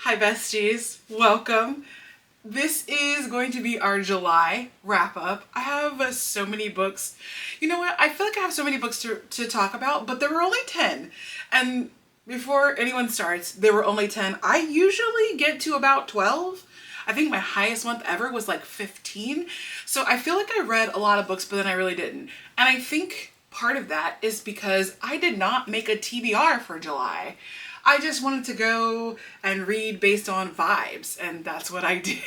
Hi besties, welcome. This is going to be our July wrap up. I have so many books. You know what? I feel like I have so many books to talk about, but there were only 10. And before anyone starts, there were only 10. I usually get to about 12. I think my highest month ever was like 15. So I feel like I read a lot of books, but then I really didn't. And I think part of that is because I did not make a TBR for July. I just wanted to go and read based on vibes, and that's what I did.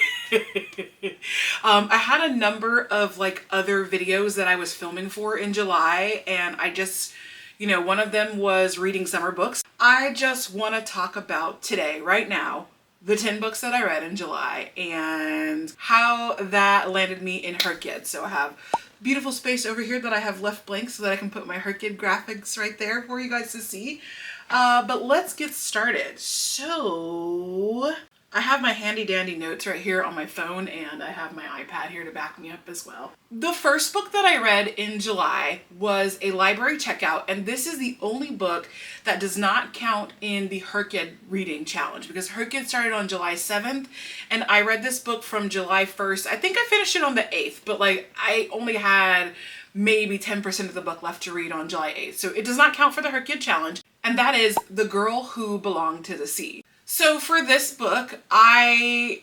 I had a number of like other videos that I was filming for in July, and I just, one of them was reading summer books. I just want to talk about today, right now, the 10 books that I read in July and how that landed me in hrcyed. So I have beautiful space over here that I have left blank so that I can put my hrcyed graphics right there for you guys to see. But let's get started. So I have my handy dandy notes right here on my phone, and I have my iPad here to back me up as well. The first book that I read in July was a library checkout, and this is the only book that does not count in the hrcyed reading challenge because hrcyed started on July 7th, and I read this book from July 1st. I think I finished it on the 8th, but like I only had maybe 10% of the book left to read on July 8th. So it does not count for the hrcyed challenge. And that is The Girl Who Belonged to the Sea. So for this book, it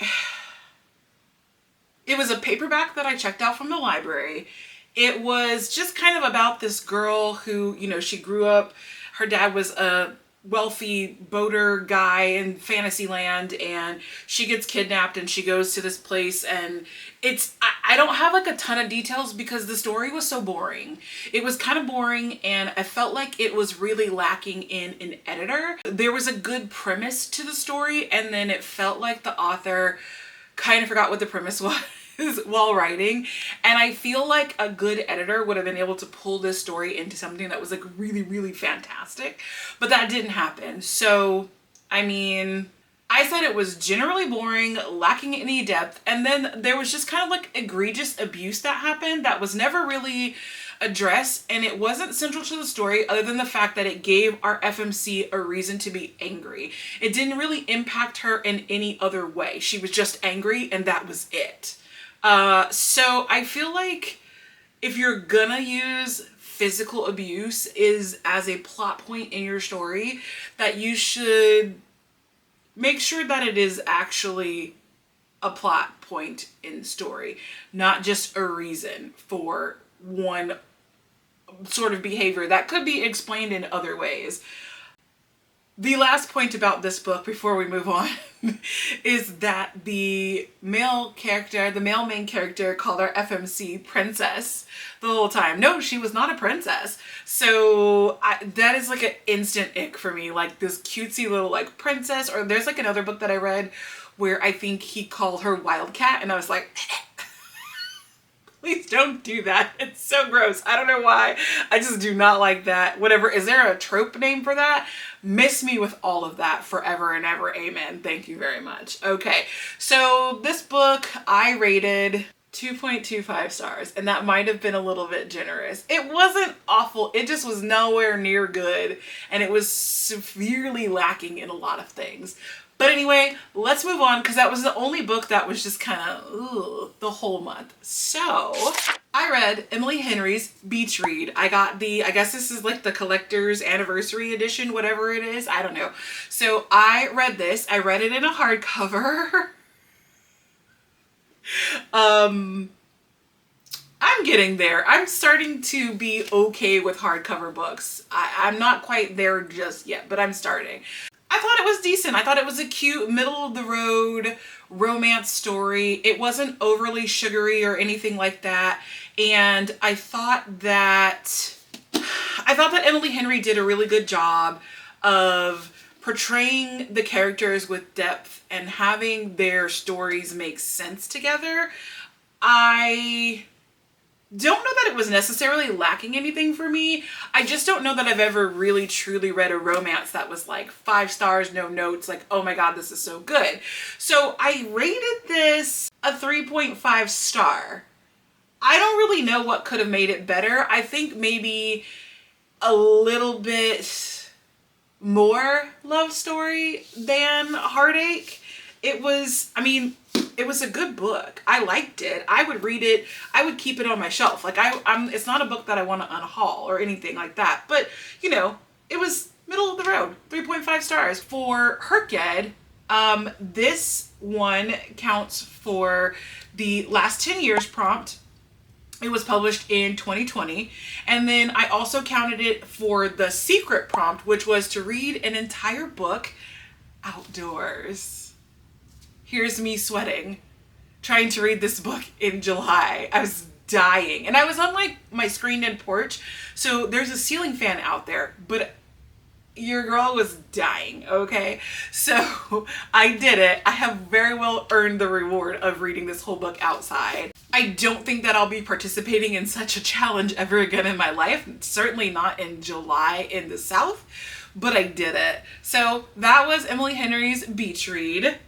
was a paperback that I checked out from the library. It was just kind of about this girl who, she grew up, her dad was a wealthy boater guy in Fantasyland, and she gets kidnapped and she goes to this place, and I don't have like a ton of details because the story was so boring. It was kind of boring, and I felt like it was really lacking in an editor. There was a good premise to the story, and then it felt like the author kind of forgot what the premise was while writing, and I feel like a good editor would have been able to pull this story into something that was like really, really fantastic, but that didn't happen. So, I said it was generally boring, lacking any depth, and then there was just kind of like egregious abuse that happened that was never really addressed, and it wasn't central to the story other than the fact that it gave our FMC a reason to be angry. It didn't really impact her in any other way. She was just angry, and that was it. So I feel like if you're gonna use physical abuse as a plot point in your story, that you should make sure that it is actually a plot point in the story, not just a reason for one sort of behavior that could be explained in other ways. The last point about this book before we move on is that the male main character called our FMC princess the whole time. No, she was not a princess. So that is like an instant ick for me, like this cutesy little like princess. Or there's like another book that I read where I think he called her Wildcat, and I was like, please don't do that. It's so gross. I don't know why. I just do not like that. Whatever. Is there a trope name for that? Miss me with all of that forever and ever. Amen. Thank you very much. Okay. So this book I rated 2.25 stars, and that might have been a little bit generous. It wasn't awful. It just was nowhere near good, and it was severely lacking in a lot of things. But anyway, let's move on because that was the only book that was just kind of the whole month. So I read Emily Henry's Beach Read. I guess this is like the collector's anniversary edition, whatever it is. I don't know. So I read this. I read it in a hardcover. I'm getting there. I'm starting to be okay with hardcover books. I'm not quite there just yet, but I'm starting. I thought it was decent. I thought it was a cute, middle-of-the-road romance story. It wasn't overly sugary or anything like that. And I thought that Emily Henry did a really good job of portraying the characters with depth and having their stories make sense together. I don't know that it was necessarily lacking anything for me. I just don't know that I've ever really truly read a romance that was like 5 stars, no notes, like, oh my God, this is so good. So I rated this a 3.5 star. I don't really know what could have made it better. I think maybe a little bit more love story than heartache. It was, I mean, it was a good book. I liked it. I would read it. I would keep it on my shelf. Like it's not a book that I want to unhaul or anything like that. But, you know, it was middle of the road, 3.5 stars. For hrcyed, this one counts for the last 10 years prompt. It was published in 2020. And then I also counted it for the secret prompt, which was to read an entire book outdoors. Here's me sweating, trying to read this book in July. I was dying. And I was on like my screened-in porch. So there's a ceiling fan out there, but your girl was dying, okay? So I did it. I have very well earned the reward of reading this whole book outside. I don't think that I'll be participating in such a challenge ever again in my life. Certainly not in July in the South, but I did it. So that was Emily Henry's beach read.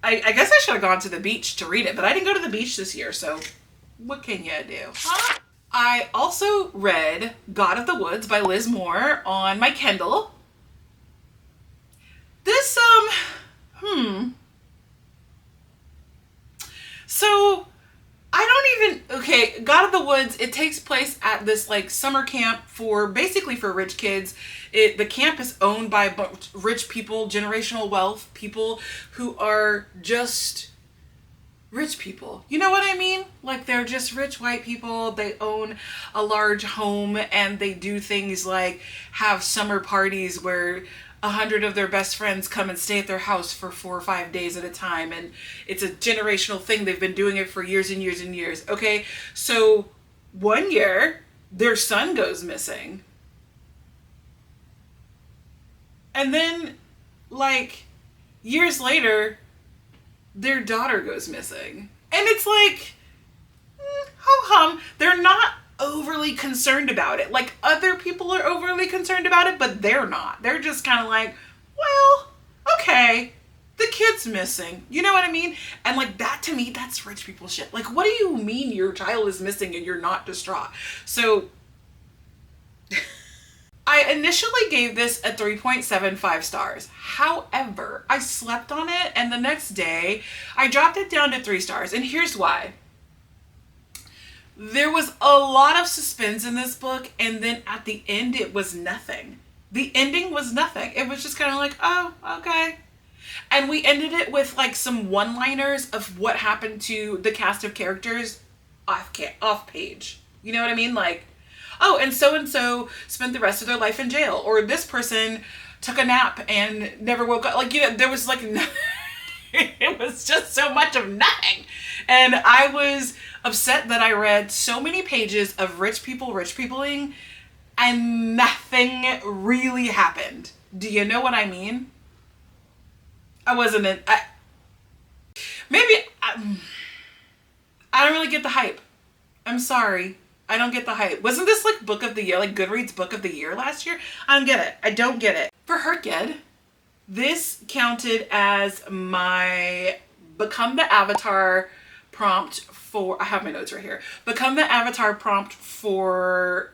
I guess I should have gone to the beach to read it, but I didn't go to the beach this year, so what can you do? Huh? I also read God of the Woods by Liz Moore on my Kindle. This, So, okay, God of the Woods, it takes place at this like summer camp basically for rich kids. The camp is owned by rich people, generational wealth, people who are just rich people. You know what I mean? Like they're just rich white people. They own a large home and they do things like have summer parties where 100 of their best friends come and stay at their house for 4 or 5 days at a time. And it's a generational thing. They've been doing it for years and years and years. Okay. So one year their son goes missing. And then like years later, their daughter goes missing. And it's like, ho-hum. They're not overly concerned about it. Like other people are overly concerned about it, but they're not. They're just kind of like, well, okay, the kid's missing. You know what I mean? And like that to me, that's rich people shit. Like, what do you mean your child is missing and you're not distraught? So I initially gave this a 3.75 stars. However, I slept on it and the next day I dropped it down to 3 stars. And here's why. There was a lot of suspense in this book, and then at the end, it was nothing. The ending was nothing. It was just kind of like, oh, okay. And we ended it with like some one-liners of what happened to the cast of characters off page. You know what I mean? Like, oh, and so spent the rest of their life in jail, or this person took a nap and never woke up. Like, you know, there was like, it was just so much of nothing. And I was upset that I read so many pages of rich peopling and nothing really happened. Do you know what I mean? I don't really get the hype. I'm sorry. I don't get the hype. Wasn't this like book of the year, like Goodreads book of the year last year? I don't get it. I don't get it. For hrcyed, this counted as my Become the Avatar prompt for, I have my notes right here. Become the Avatar prompt for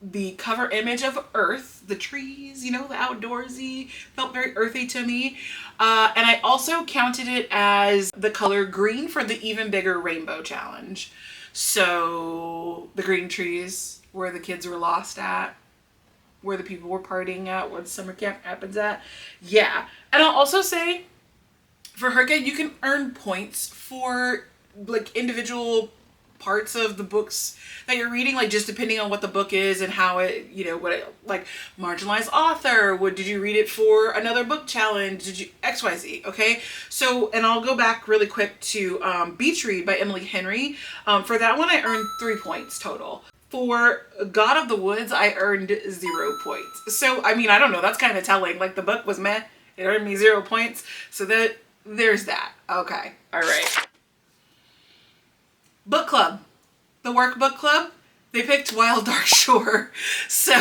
the cover image of Earth, the trees, you know, the outdoorsy, felt very earthy to me. And I also counted it as the color green for the Even Bigger Rainbow Challenge. So the green trees, where the kids were lost at, where the people were partying at, where the summer camp happens at. Yeah. And I'll also say for hrcyed, you can earn points for like individual parts of the books that you're reading, like just depending on what the book is and how it, you know, what it, like marginalized author, did you read it for another book challenge, did you XYZ, okay? So, and I'll go back really quick to Beach Read by Emily Henry. For that one, I earned 3 points total. For God of the Woods, I earned 0 points. So, I mean, I don't know, that's kind of telling. Like the book was meh, it earned me 0 points. So there's that. Okay, all right. Book club. The workbook club. They picked Wild Dark Shore. So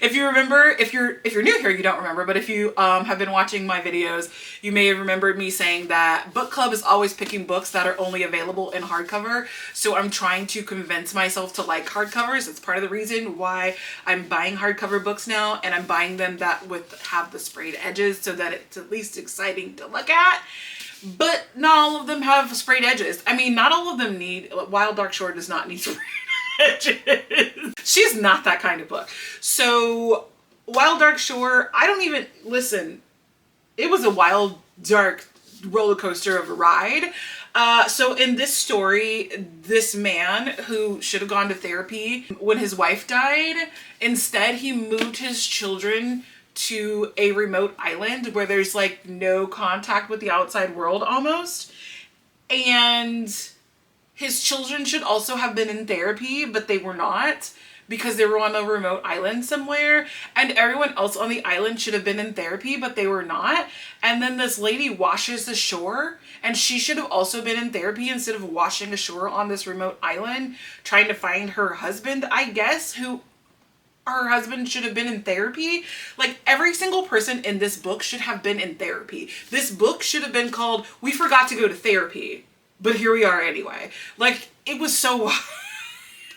if you remember, if you're new here, you don't remember, but if you have been watching my videos, you may have remembered me saying that book club is always picking books that are only available in hardcover. So I'm trying to convince myself to like hardcovers. It's part of the reason why I'm buying hardcover books now, and I'm buying them that have the sprayed edges so that it's at least exciting to look at. But not all of them have sprayed edges. I mean, not all of them need, Wild Dark Shore does not need sprayed edges. She's not that kind of book. So Wild Dark Shore, I don't even, listen, it was a wild, dark roller coaster of a ride. So in this story, this man who should have gone to therapy when his wife died, instead he moved his children to a remote island where there's like no contact with the outside world almost. And his children should also have been in therapy, but they were not because they were on a remote island somewhere. And everyone else on the island should have been in therapy, but they were not. And then this lady washes ashore, and she should have also been in therapy instead of washing ashore on this remote island, trying to find her husband, I guess, who her husband should have been in therapy. Like, every single person in this book should have been in therapy. This book should have been called We Forgot to Go to Therapy, but here we are anyway. Like, it was so wild.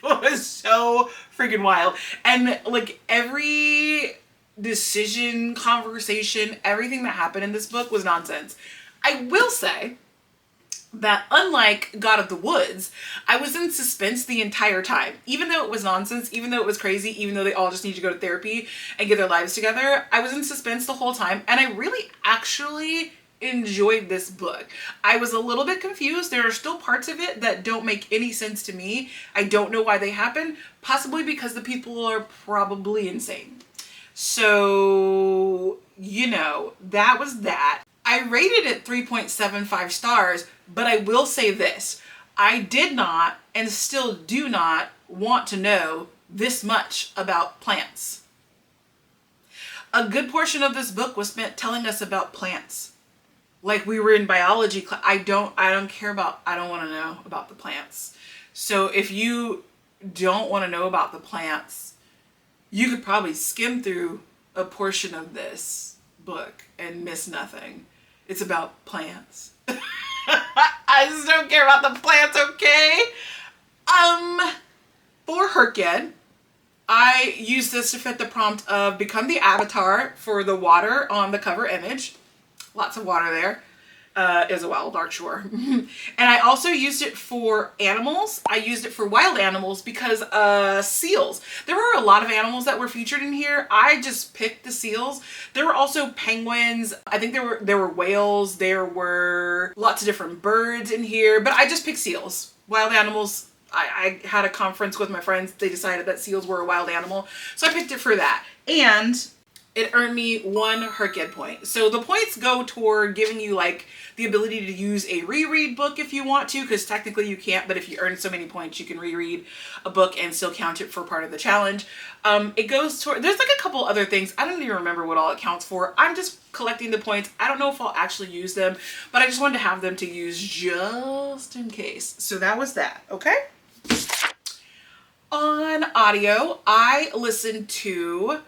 It was so freaking wild. And like every decision, conversation, everything that happened in this book was nonsense. I will say that unlike God of the Woods, I was in suspense the entire time. Even though it was nonsense, even though it was crazy, even though they all just need to go to therapy and get their lives together, I was in suspense the whole time, and I really actually enjoyed this book. I was a little bit confused. There are still parts of it that don't make any sense to me. I don't know why they happen, possibly because the people are probably insane. So, you know, that was that. I rated it 3.75 stars, but I will say this. I did not and still do not want to know this much about plants. A good portion of this book was spent telling us about plants. Like we were in biology class. I don't want to know about the plants. So if you don't want to know about the plants, you could probably skim through a portion of this book and miss nothing. It's about plants. I just don't care about the plants, okay? For hrcyed, I used this to fit the prompt of become the avatar for the water on the cover image. Lots of water there. Is a Wild Dark Shore. And I also used it for animals. I used it for wild animals because seals. There were a lot of animals that were featured in here. I just picked the seals. There were also penguins. I think there were whales. There were lots of different birds in here, but I just picked seals. Wild animals, I had a conference with my friends. They decided that seals were a wild animal, so I picked it for that. And it earned me 1 hrcyed point. So the points go toward giving you like the ability to use a reread book if you want to, because technically you can't, but if you earn so many points, you can reread a book and still count it for part of the challenge. It goes toward, there's like a couple other things. I don't even remember what all it counts for. I'm just collecting the points. I don't know if I'll actually use them, but I just wanted to have them to use just in case. So that was that, okay? On audio, I listened to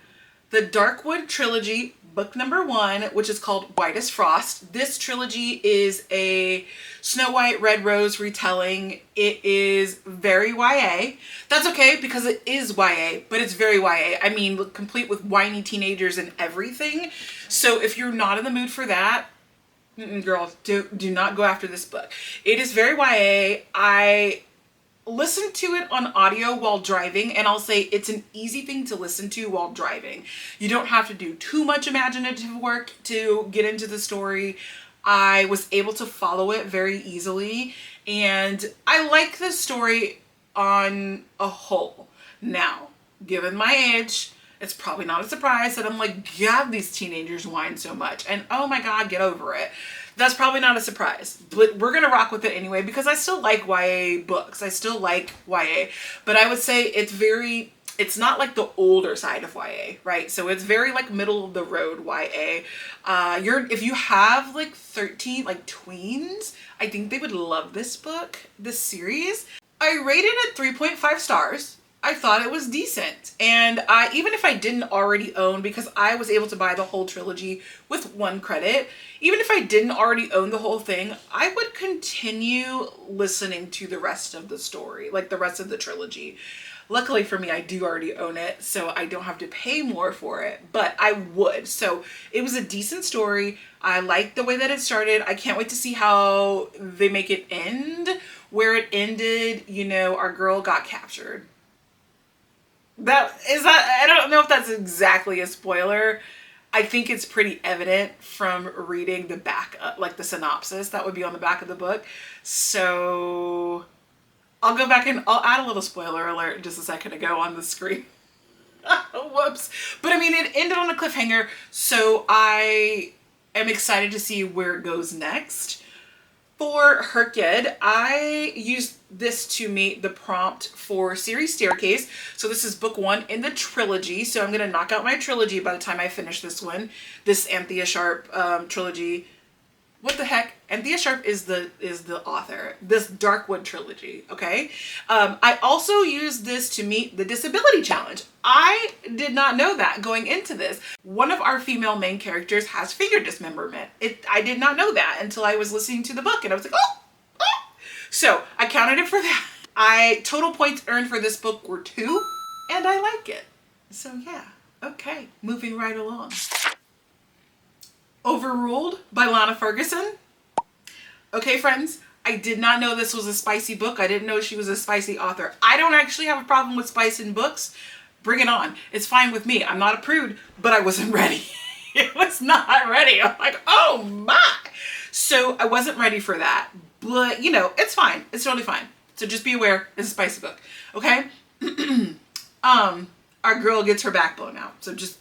the Darkwood trilogy, book number 1, which is called White as Frost. This trilogy is a Snow White, Red Rose retelling. It is very YA. That's okay because it is YA, but it's very YA. I mean, complete with whiny teenagers and everything. So if you're not in the mood for that, girl, do not go after this book. It is very YA. I listen to it on audio while driving, and I'll say it's an easy thing to listen to while driving. You don't have to do too much imaginative work to get into the story. I was able to follow it very easily, and I like the story on a whole. Now, given my age, it's probably not a surprise that I'm like, God, these teenagers whine so much, and oh my God, get over it. That's probably not a surprise, but we're gonna rock with it anyway because I still like YA books. I still like YA, but I would say it's not like the older side of YA, right? So it's very like middle of the road YA. If you have like 13, like tweens, I think they would love this book, this series. I rated it 3.5 stars. I thought it was decent. And even if I didn't already own, because I was able to buy the whole trilogy with 1 credit, even if I didn't already own the whole thing, I would continue listening to the rest of the story, like the rest of the trilogy. Luckily for me, I do already own it, so I don't have to pay more for it, but I would. So it was a decent story. I liked the way that it started. I can't wait to see how they make it end. Where it ended, you know, our girl got captured. I don't know if that's exactly a spoiler. I think it's pretty evident from reading the back, like the synopsis that would be on the back of the book. So I'll go back and I'll add a little spoiler alert just a second ago on the screen. Whoops. But I mean, it ended on a cliffhanger, so I am excited to see where it goes next. For hrcyed, I used this to meet the prompt for Series Staircase. So this is book 1 in the trilogy. So I'm going to knock out my trilogy by the time I finish this one. This Anthea Sharp trilogy. What the heck? Anthea Sharp is the author. This Darkwood trilogy, okay? I also used this to meet the disability challenge. I did not know that going into this. One of our female main characters has finger dismemberment. I did not know that until I was listening to the book, and I was like, oh. So I counted it for that. Total points earned for this book were 2, and I like it. So yeah, okay, moving right along. Overruled by Lana Ferguson. Okay, friends, I did not know this was a spicy book. I didn't know she was a spicy author. I don't actually have a problem with spice in books. Bring it on. It's fine with me. I'm not a prude, but I wasn't ready. It was not ready. I'm like, oh my. So I wasn't ready for that, but you know, it's fine. It's totally fine. So just be aware, it's a spicy book, okay? Our girl gets her back blown out. So just,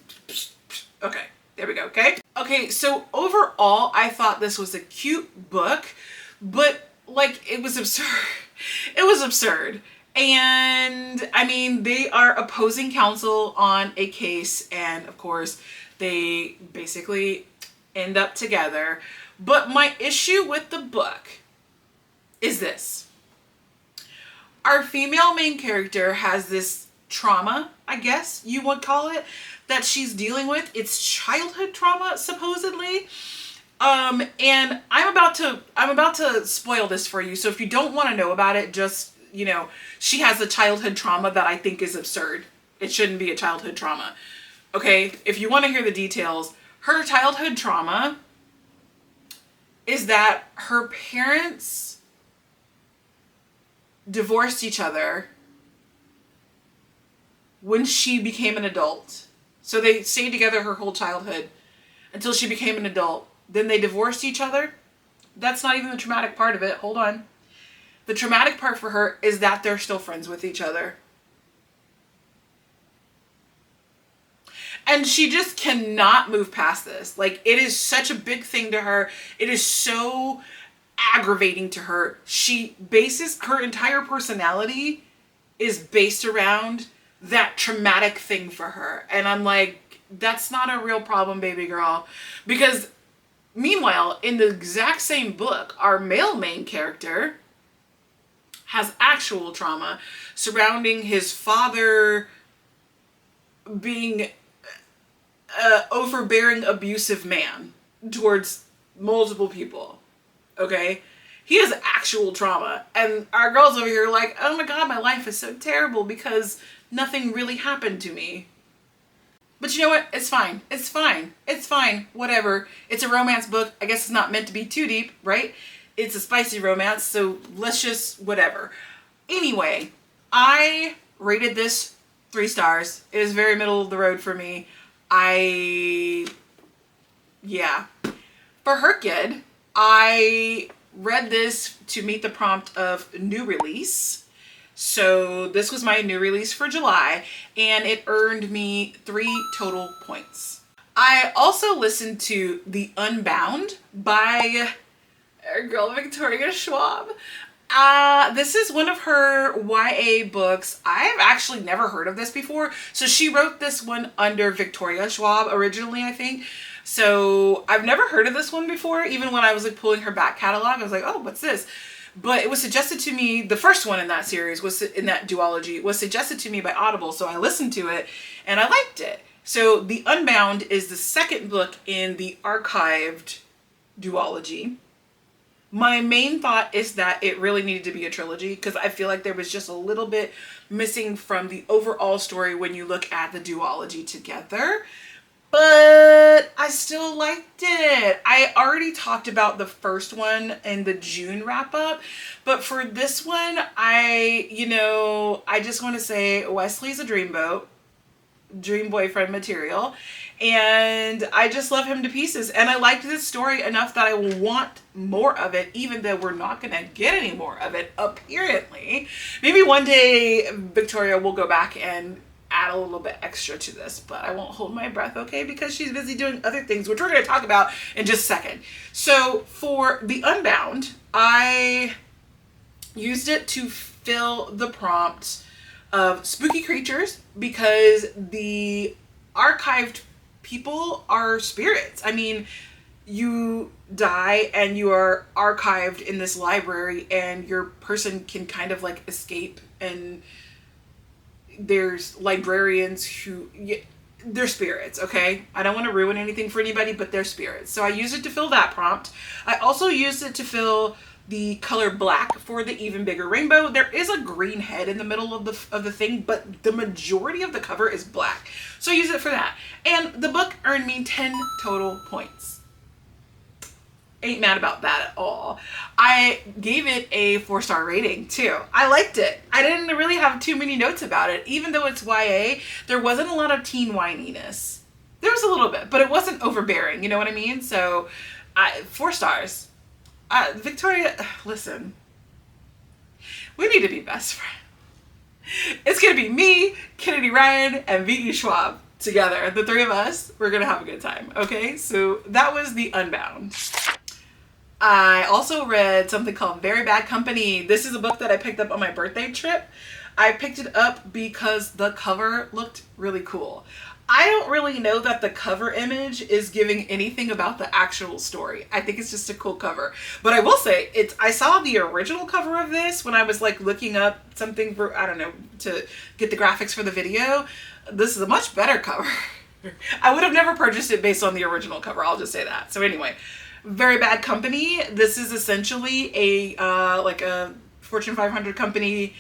okay. There we go, okay? Okay, so overall, I thought this was a cute book, but like, it was absurd. It was absurd. And I mean, they are opposing counsel on a case, and of course, they basically end up together. But my issue with the book is this. Our female main character has this trauma, I guess you would call it, that she's dealing with. It's childhood trauma, supposedly. And I'm about to spoil this for you. So if you don't want to know about it, just, you know, she has a childhood trauma that I think is absurd. It shouldn't be a childhood trauma. Okay, if you want to hear the details, her childhood trauma is that her parents divorced each other when she became an adult. So they stayed together her whole childhood until she became an adult. Then they divorced each other. That's not even the traumatic part of it. Hold on. The traumatic part for her is that they're still friends with each other. And she just cannot move past this. Like, it is such a big thing to her. It is so aggravating to her. She bases her entire personality is based around that traumatic thing for her. And I'm like, that's not a real problem, baby girl. Because meanwhile, in the exact same book, our male main character has actual trauma surrounding his father being an overbearing, abusive man towards multiple people. Okay? He has actual trauma. And our girls over here are like, oh my God, my life is so terrible because nothing really happened to me. But you know what? It's fine. It's fine. It's fine. Whatever. It's a romance book. I guess it's not meant to be too deep, right? It's a spicy romance, so let's just whatever. Anyway, I rated this 3 stars. It is very middle of the road for me. Yeah. For hrcyed, I read this to meet the prompt of new release. So this was my new release for July, and it earned me 3 total points. I also listened to The Unbound by our girl Victoria Schwab. This is one of her YA books. I've actually never heard of this before. So she wrote this one under Victoria Schwab originally, I think. So I've never heard of this one before. Even when I was like pulling her back catalog, I was like, oh, what's this? but it was suggested to me, the first one in that series was in that duology was suggested to me by Audible, so I listened to it and I liked it. So The Unbound is the second book in the archived duology. My main thought is that it really needed to be a trilogy because I feel like there was just a little bit missing from the overall story when you look at the duology together. But I still liked it. I already talked about the first one in the June wrap up, but for this one, I just want to say Wesley's a dreamboat, dream boyfriend material, and I just love him to pieces. And I liked this story enough that I want more of it, even though we're not going to get any more of it, apparently. Maybe one day Victoria will go back and add a little bit extra to this, but I won't hold my breath, okay? Because she's busy doing other things, which we're going to talk about in just a second. So for The Unbound, I used it to fill the prompt of spooky creatures because the archived people are spirits. I mean, you die and you are archived in this library and your person can kind of like escape, and there's librarians who, they're spirits, okay? I don't want to ruin anything for anybody, but they're spirits. So I used it to fill that prompt. I also used it to fill the color black for the even bigger rainbow. There is a green head in the middle of the thing, but the majority of the cover is black. So I use it for that. And the book earned me 10 total points. Ain't mad about that at all. I gave it a 4-star rating too. I liked it. I didn't really have too many notes about it. Even though it's YA, there wasn't a lot of teen whininess. There was a little bit, but it wasn't overbearing. You know what I mean? So 4 stars. Victoria, listen. We need to be best friends. It's going to be me, Kennedy Ryan, and V.E. Schwab together. The three of us, we're going to have a good time. Okay? So that was The Unbound. I also read something called Very Bad Company. This is a book that I picked up on my birthday trip. I picked it up because the cover looked really cool. I don't really know that the cover image is giving anything about the actual story. I think it's just a cool cover. But I will say, I saw the original cover of this when I was like looking up something for, I don't know, to get the graphics for the video. This is a much better cover. I would have never purchased it based on the original cover. I'll just say that. So anyway, Very Bad Company. This is essentially a Fortune 500 company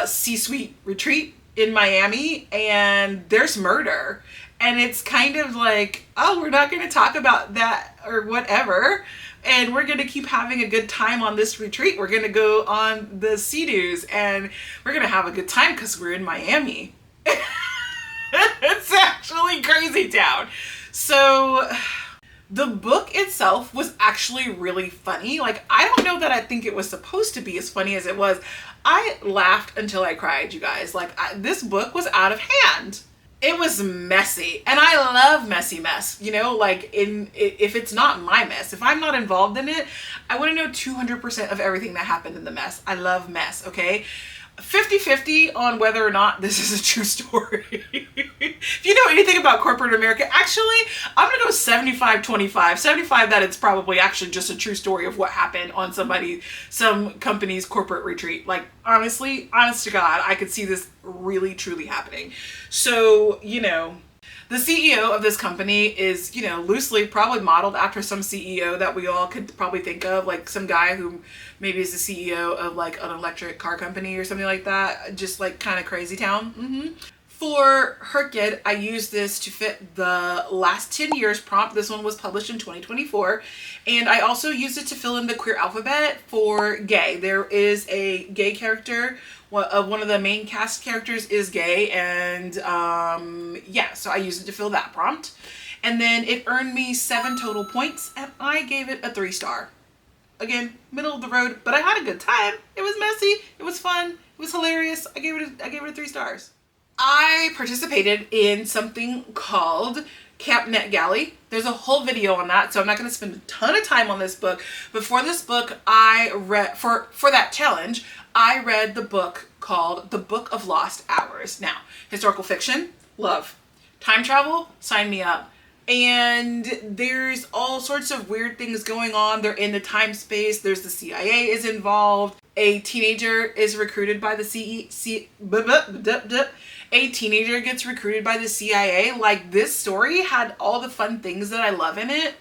C-suite retreat in Miami, and there's murder, and it's kind of like, oh, we're not going to talk about that or whatever, and we're going to keep having a good time on this retreat. We're going to go on the Sea-Doos and we're going to have a good time because we're in Miami. It's actually crazy town. So the book itself was actually really funny. Like, I don't know that I think it was supposed to be as funny as it was. I laughed until I cried, you guys. Like, this book was out of hand. It was messy, and I love messy mess. You know, like, if it's not my mess, if I'm not involved in it, I want to know 200% of everything that happened in the mess. I love mess, okay? 50-50 on whether or not this is a true story. If you know anything about corporate America, actually, I'm gonna go 75-25. 75 that it's probably actually just a true story of what happened on some company's corporate retreat. Like, honestly, honest to God, I could see this really, truly happening. So, you know, the CEO of this company is, you know, loosely probably modeled after some CEO that we all could probably think of, like some guy who maybe is the CEO of like an electric car company or something like that. Just like kind of crazy town. For hrcyed, I used this to fit the last 10 years prompt. This one was published in 2024. And I also used it to fill in the queer alphabet for gay. There is a gay character. One of the main cast characters is gay, and yeah, so I used it to fill that prompt. And then it earned me 7 total points, and I gave it a 3-star. Again, middle of the road, but I had a good time. It was messy, it was fun, it was hilarious. I gave it 3 stars. I participated in something called Camp NetGalley. There's a whole video on that, so I'm not going to spend a ton of time on this book. But for this book, I read, for that challenge, I read the book called The Book of Lost Hours. Now, historical fiction, love. Time travel, sign me up. And there's all sorts of weird things going on. They're in the time space. There's the CIA is involved. A teenager is recruited by the a teenager gets recruited by the CIA. Like, this story had all the fun things that I love in it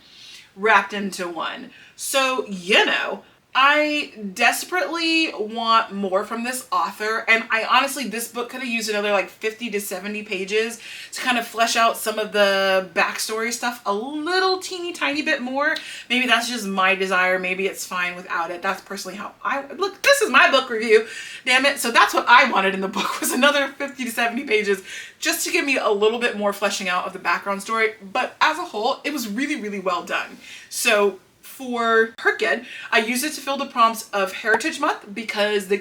wrapped into one. So, you know, I desperately want more from this author, and I honestly, this book could have used another like 50 to 70 pages to kind of flesh out some of the backstory stuff a little teeny tiny bit more. Maybe that's just my desire. Maybe it's fine without it. That's personally how I look. This is my book review, damn it. So that's what I wanted in the book, was another 50 to 70 pages just to give me a little bit more fleshing out of the background story. But as a whole, it was really, really well done. So for hrcyed, I used it to fill the prompts of Heritage Month because the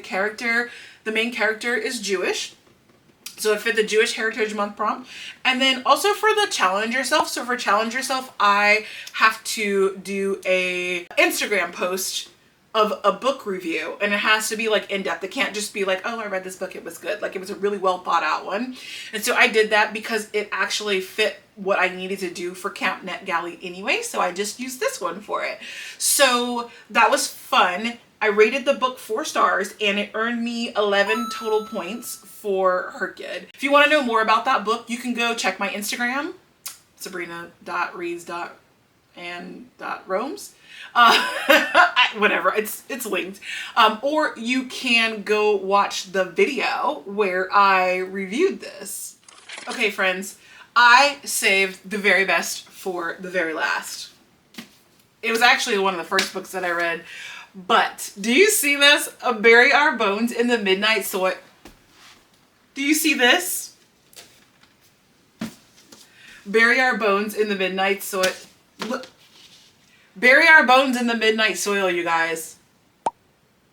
main character is Jewish. So it fit the Jewish Heritage Month prompt. And then also for the challenge yourself. So for challenge yourself, I have to do a Instagram post of a book review, and it has to be like in depth. It can't just be like, oh, I read this book, it was good. Like, it was a really well thought out one. And so I did that because it actually fit what I needed to do for Camp NetGalley anyway. So I just used this one for it. So that was fun. I rated the book 4 stars and it earned me 11 total points for hrcyed. If you want to know more about that book, you can go check my Instagram, sabrina.reads.and.roams. Whatever, it's linked. Or you can go watch the video where I reviewed this. Okay, friends, I saved the very best for the very last. It was actually one of the first books that I read. But do you see this? Bury Our Bones in the Midnight Soil. Do you see this? Bury Our Bones in the Midnight Soil. Look. Bury Our Bones in the Midnight Soil, you guys.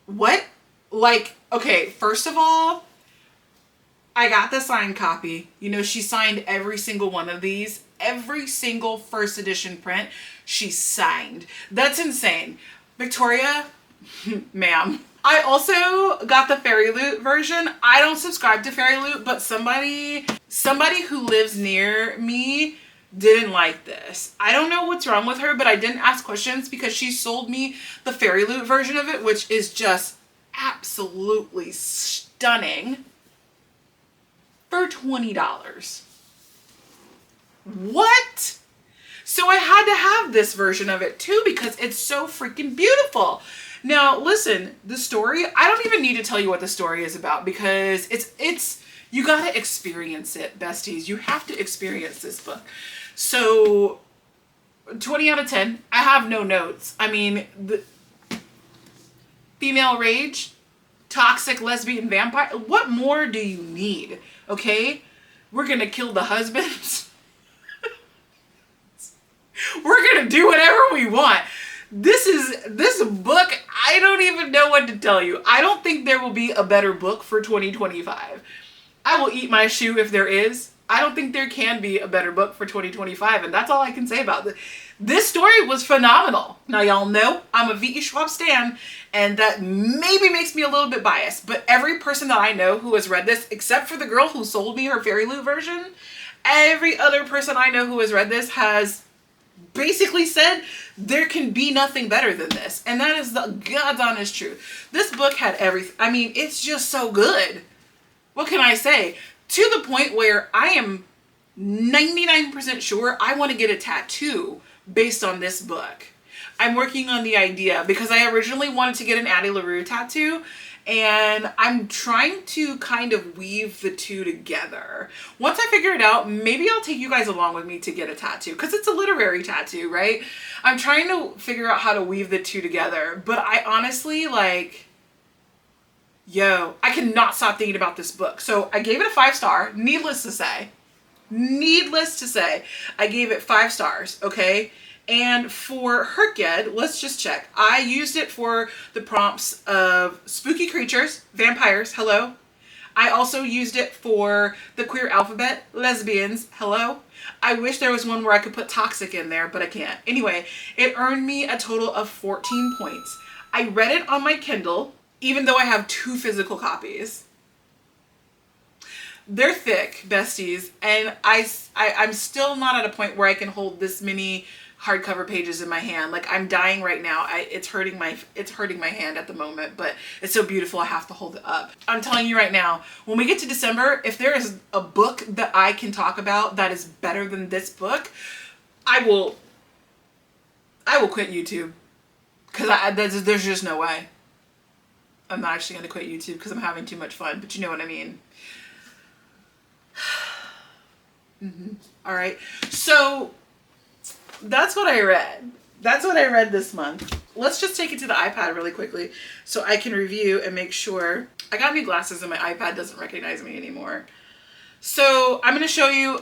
What? Like, okay, first of all, I got the signed copy. You know, she signed every single one of these. Every single first edition print, she signed. That's insane. Victoria, ma'am. I also got the Fairy Loot version. I don't subscribe to Fairy Loot, but somebody who lives near me didn't like this. I don't know what's wrong with her, but I didn't ask questions because she sold me the Fairy Loot version of it, which is just absolutely stunning, for $20. What? So I had to have this version of it too because it's so freaking beautiful. Now listen, the story, I don't even need to tell you what the story is about because it's you gotta experience it, besties. You have to experience this book. So 20 out of 10. I have no notes. I mean, the female rage, toxic lesbian vampire. What more do you need? Okay? We're gonna kill the husbands. We're gonna do whatever we want. This book, I don't even know what to tell you. I don't think there will be a better book for 2025. I will eat my shoe if there is. I don't think there can be a better book for 2025, and that's all I can say about it. This story was phenomenal. Now, y'all know I'm a V.E. Schwab stan, and that maybe makes me a little bit biased, but every person that I know who has read this, except for the girl who sold me her Fairy Loot version, every other person I know who has read this has basically said there can be nothing better than this, and that is the God's honest truth. This book had everything. I mean, it's just so good. What can I say? To the point where I am 99% sure I want to get a tattoo based on this book. I'm working on the idea because I originally wanted to get an Addie LaRue tattoo, and I'm trying to kind of weave the two together. Once I figure it out, maybe I'll take you guys along with me to get a tattoo because it's a literary tattoo, right? I'm trying to figure out how to weave the two together, but I honestly, like, yo, I cannot stop thinking about this book. So I gave it a 5 star, needless to say, I gave it 5 stars, okay? And for hrcyed, let's just check. I used it for the prompts of spooky creatures, vampires, hello. I also used it for the queer alphabet, lesbians, hello. I wish there was one where I could put toxic in there, but I can't. Anyway, it earned me a total of 14 points. I read it on my Kindle, even though I have 2 physical copies. They're thick, besties, and I'm still not at a point where I can hold this many hardcover pages in my hand. Like, I'm dying right now. It's hurting my hand at the moment, but it's so beautiful I have to hold it up. I'm telling you right now, when we get to December, if there is a book that I can talk about that is better than this book, I will quit YouTube, because there's just no way. I'm not actually going to quit YouTube because I'm having too much fun, but you know what I mean. All right, so that's what I read. That's what I read this month. Let's just take it to the iPad really quickly so I can review and make sure. I got new glasses and my iPad doesn't recognize me anymore. So I'm going to show you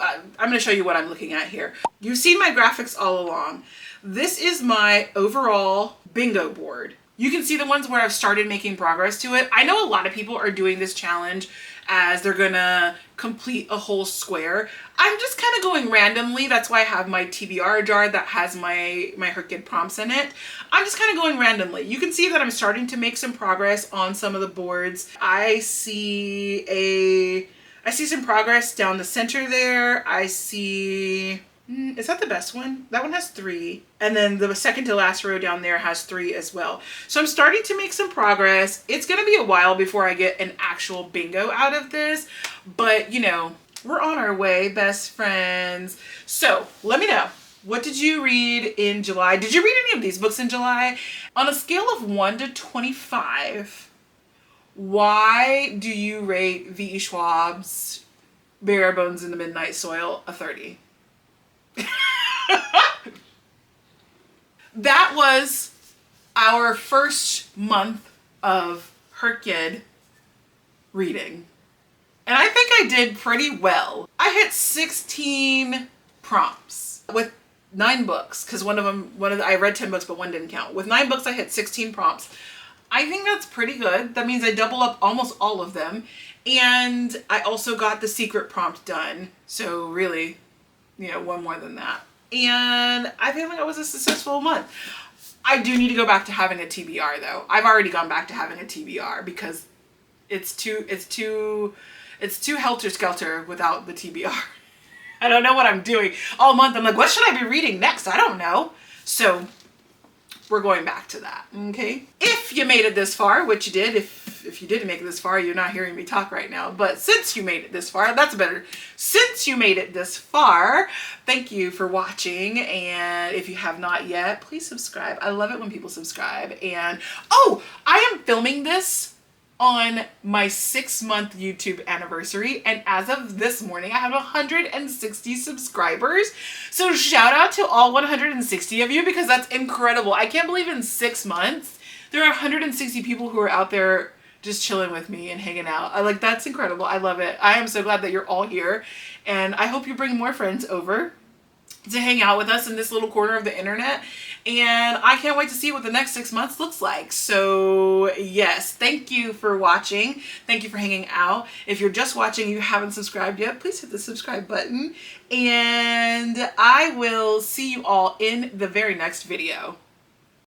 what I'm looking at here. You've seen my graphics all along. This is my overall bingo board. You can see the ones where I've started making progress to it. I know a lot of people are doing this challenge as they're gonna complete a whole square. I'm just kind of going randomly. That's why I have my TBR jar that has my hrcyed prompts in it. I'm just kind of going randomly. You can see that I'm starting to make some progress on some of the boards. I see some progress down the center there. I see, is that the best one? That one has 3. And then the second to last row down there has 3 as well. So I'm starting to make some progress. It's gonna be a while before I get an actual bingo out of this, but you know, we're on our way, best friends. So let me know, what did you read in July? Did you read any of these books in July? On a scale of 1 to 25, why do you rate V.E. Schwab's Bare Bones in the Midnight Soil a 30? That was our first month of hrcyed reading. And I think I did pretty well. I hit 16 prompts with 9 books, because I read 10 books, but one didn't count. With 9 books, I hit 16 prompts. I think that's pretty good. That means I double up almost all of them. And I also got the secret prompt done. So really, you know, one more than that. And I feel like it was a successful month. I do need to go back to having a TBR though. I've already gone back to having a TBR because it's too helter-skelter without the TBR. I don't know what I'm doing. All month I'm like, what should I be reading next? I don't know. So we're going back to that, okay? If you made it this far, which you did, if you didn't make it this far, you're not hearing me talk right now, but since you made it this far, that's better. Since you made it this far, thank you for watching, and if you have not yet, please subscribe. I love it when people subscribe. And oh, I am filming this on my 6-month YouTube anniversary, and as of this morning I have 160 subscribers. So shout out to all 160 of you, because that's incredible. I can't believe in 6 months there are 160 people who are out there just chilling with me and hanging out. That's incredible. I love it. I am so glad that you're all here, and I hope you bring more friends over to hang out with us in this little corner of the internet. And I can't wait to see what the next 6 months looks like. So yes, thank you for watching. Thank you for hanging out. If you're just watching and you haven't subscribed yet, please hit the subscribe button. And I will see you all in the very next video.